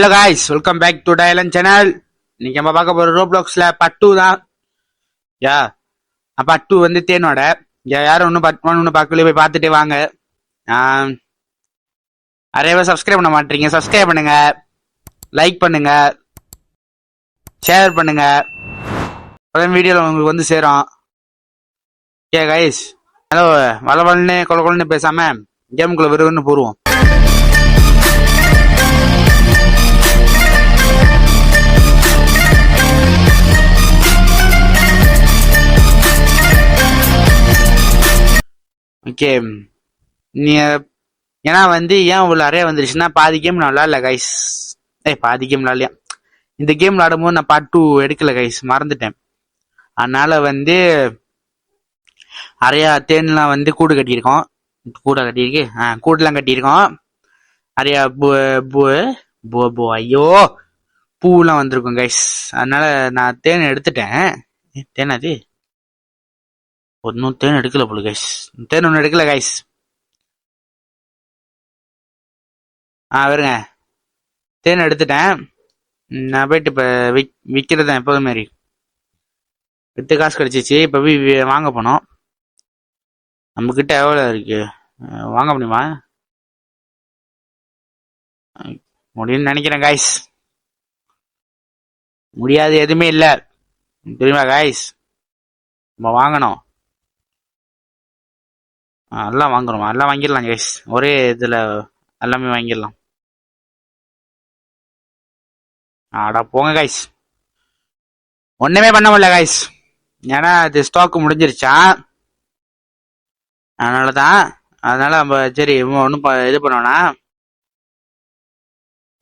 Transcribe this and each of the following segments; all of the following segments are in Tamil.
Hello guys, welcome back to டயலன் சேனல். இன்னைக்கு நம்ம பார்க்க போற ரோப்ளாக்ஸ்ல பார்ட் 2 தான். பார்ட் 2 வந்து தேனோட. யாரும் ஒன்றும் பார்க்கல, போய் பார்த்துட்டே வாங்க. நிறைய பேர் சப்ஸ்கிரைப் பண்ண மாட்டீங்க. சப்ஸ்கிரைப் பண்ணுங்க, லைக் பண்ணுங்க, ஷேர் பண்ணுங்க. அதான் வீடியோவில் உங்களுக்கு வந்து சேரும். காய்ஸ், ஹலோ, வளவலன்னு கொலன்னு பேசாம கேமுக்குள்ள விருதுன்னு போடுவோம். ஓகே, நீ ஏன்னா வந்து ஏன் இவ்வளோ நிறைய வந்துருச்சுன்னா பாதி கேம் நல்லா இல்லை கைஸ். பாதி கேம் நல்லா இல்லையா? இந்த கேம் விளாடும்போது நான் பார்ட் 2 எடுக்கல கைஸ், மறந்துட்டேன். அதனால வந்து நிறையா தேன்லாம் வந்து கூடு கட்டியிருக்கோம். கூடுலாம் கட்டியிருக்கோம். நிறையா ஐயோ பூலாம் வந்திருக்கும் கைஸ். அதனால நான் தேன் எடுத்துட்டேன். தேனாது ஒன்னும் தேன் எடுக்கல போல கைஸ். தேன் ஒன்றும் எடுக்கல கைஸ். வருங்க, தேன் எடுத்துட்டேன். நான் போயிட்டு இப்போ விற்கிறதான் எப்போது மாதிரி விற்று காசு கிடச்சிச்சு. இப்போ போய் வாங்க போனோம். நம்மக்கிட்ட எவ்வளோ இருக்கு? வாங்க முடியுமா? முடியும்னு நினைக்கிறேன் கைஸ். முடியாது, எதுவுமே இல்லை தெரியுமா கைஸ். நம்ம வாங்கணும், எல்லாம் வாங்குறோம், எல்லாம் வாங்கிடலாம் கைஸ். ஒரே இதில் எல்லாமே வாங்கிடலாம். ஆடா போங்க கைஸ், ஒன்றுமே பண்ண முடியல கைஸ். ஏன்னா இது ஸ்டாக்கு முடிஞ்சிருச்சா, அதனால நம்ம சரி ஒன்றும் இது பண்ணோன்னா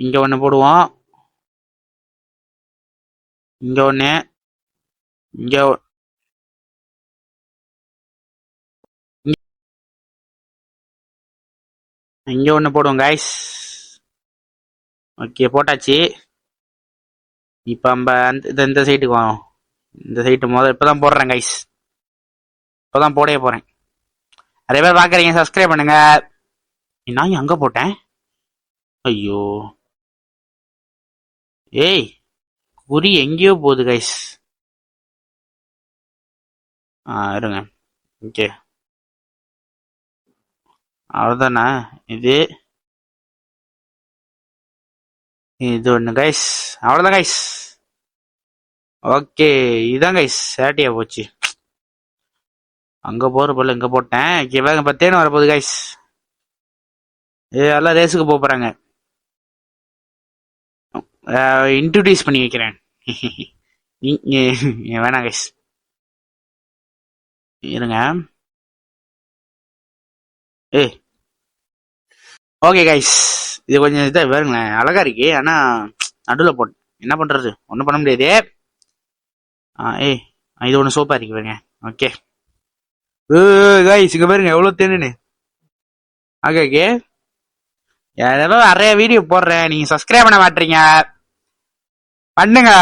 இங்கே ஒன்று போடுவோம், இங்கே ஒன்று, இங்கே ஒன்று போடுவோம் கைஸ். ஓகே, போட்டாச்சு. இப்போ நம்ம இந்த சைட்டுக்கு வரோம். இந்த சைட்டு இப்போதான் போடுறேன் கைஸ். இப்போதான் போடவே போகிறேன். நிறைய பேர் பார்க்குறீங்க, சப்ஸ்கிரைப் பண்ணுங்க. நான் அங்கே போட்டேன். ஐயோ, குறி எங்கேயோ போகுது கைஸ். இருங்க. ஓகே, அவ்வளோதானா? இது ஒன்று கைஸ், அவ்வளோதான் கைஸ். ஓகே, இதுதான் கைஸ், சேட்டியா போச்சு. அங்கே போகிற போல இங்கே போட்டேன். வேக 10 வரப்போகுது கைஸ். எல்லாம் ரேஸுக்கு போகிறாங்க. இன்ட்ரடியூஸ் பண்ணி வைக்கிறேன். வேணாம் கைஸ், இருங்க. ஓகே கைஸ், இது கொஞ்சம் இதாக வேறுங்களேன், அழகா இருக்கு. ஆனால் நடுவில் போட்டேன், என்ன பண்ணுறது, ஒன்றும் பண்ண முடியாது. இது ஒன்று சோப்பாக இருக்கு பாருங்க. ஓகே கைஸ், இங்கே பாருங்க எவ்வளோ தேனுன்னு. ஓகே, ஏதோ நிறைய வீடியோ போடுறேன், நீங்கள் சப்ஸ்கிரைப் பண்ண மாட்டீங்க. பண்ணுங்க.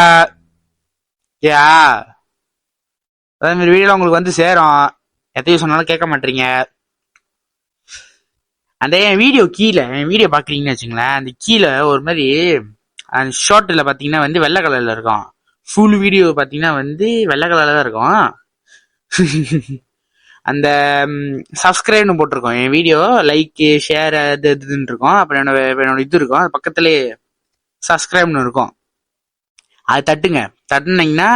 அதே மாதிரி வீடியோவில் உங்களுக்கு வந்து சேரும். எத்தையும் சொன்னாலும் கேட்க மாட்டீங்க. அந்த என் வீடியோ கீழே, என் வீடியோ பார்க்குறீங்கன்னு வச்சுங்களேன், அந்த கீழே ஒரு மாதிரி அந்த ஷார்ட்டில் பார்த்தீங்கன்னா வந்து வெள்ளை கலரில் இருக்கும். ஃபுல் வீடியோ பார்த்தீங்கன்னா வந்து வெள்ளை கலரில் தான் இருக்கும். அந்த சப்ஸ்கிரைப்னு போட்டிருக்கோம். என் வீடியோ லைக் ஷேர் அது இதுன்னு இருக்கும். அப்புறம் என்னோட இது இருக்கும், அது பக்கத்துலேயே சப்ஸ்கிரைப்னு இருக்கும். அது தட்டுனீங்கன்னா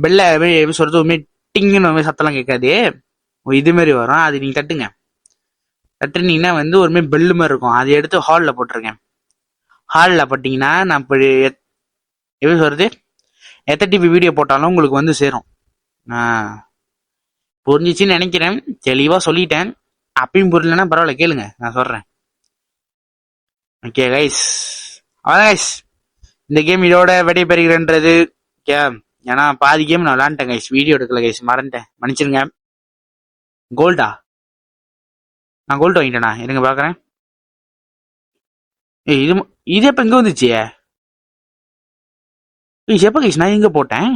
பெல்ல எப்படி சொல்கிறது, ஒரு மாதிரி டிங்குன்னு ஒரு மாதிரி சத்தம்லாம் கேட்காது, இதுமாரி வரும். அது நீங்கள் தட்டுனீங்கன்னா வந்து ஒரு மாதிரி பெல்லு மாதிரி இருக்கும். அதை எடுத்து ஹாலில் போட்டிருக்கேன். ஹாலில் போட்டிங்கன்னா நான் இப்போ எப்படி சொல்கிறது, எத்தனை டிவி வீடியோ போட்டாலும் உங்களுக்கு வந்து சேரும். புரிஞ்சிச்சின்னு நினைக்கிறேன், தெளிவாக சொல்லிட்டேன். அப்பயும் புரியலன்னா பரவாயில்ல, கேளுங்க, நான் சொல்கிறேன். ஓகே கைஸ், அதான் கைஸ், இந்த கேம் இதோட விடைபெறுகிறன்றது. ஓகே, ஏன்னா பாதி கேம் நான் விளாண்டேன் கைஸ், வீடியோ எடுக்கல கைஸ், மறந்துட்டேன், மன்னிச்சிருங்க. கோல்டா? நான் கோல்டு வாங்கிட்டேனா? இருங்க பார்க்குறேன். இது எப்போ இங்கே வந்துச்சு? எப்போ கைஸ் நான் எங்கே போட்டேன்?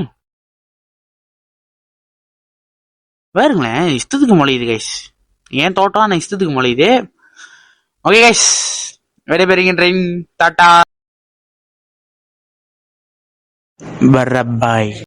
பாருங்களேன், இஷ்டத்துக்கு முளையுது கைஸ். ஏன் தோட்டம் நான் இஷ்டத்துக்கு முளையுது. ஓகே கைஸ், விடைபெறுகின்றேன். டாடா. பரப்பாய்.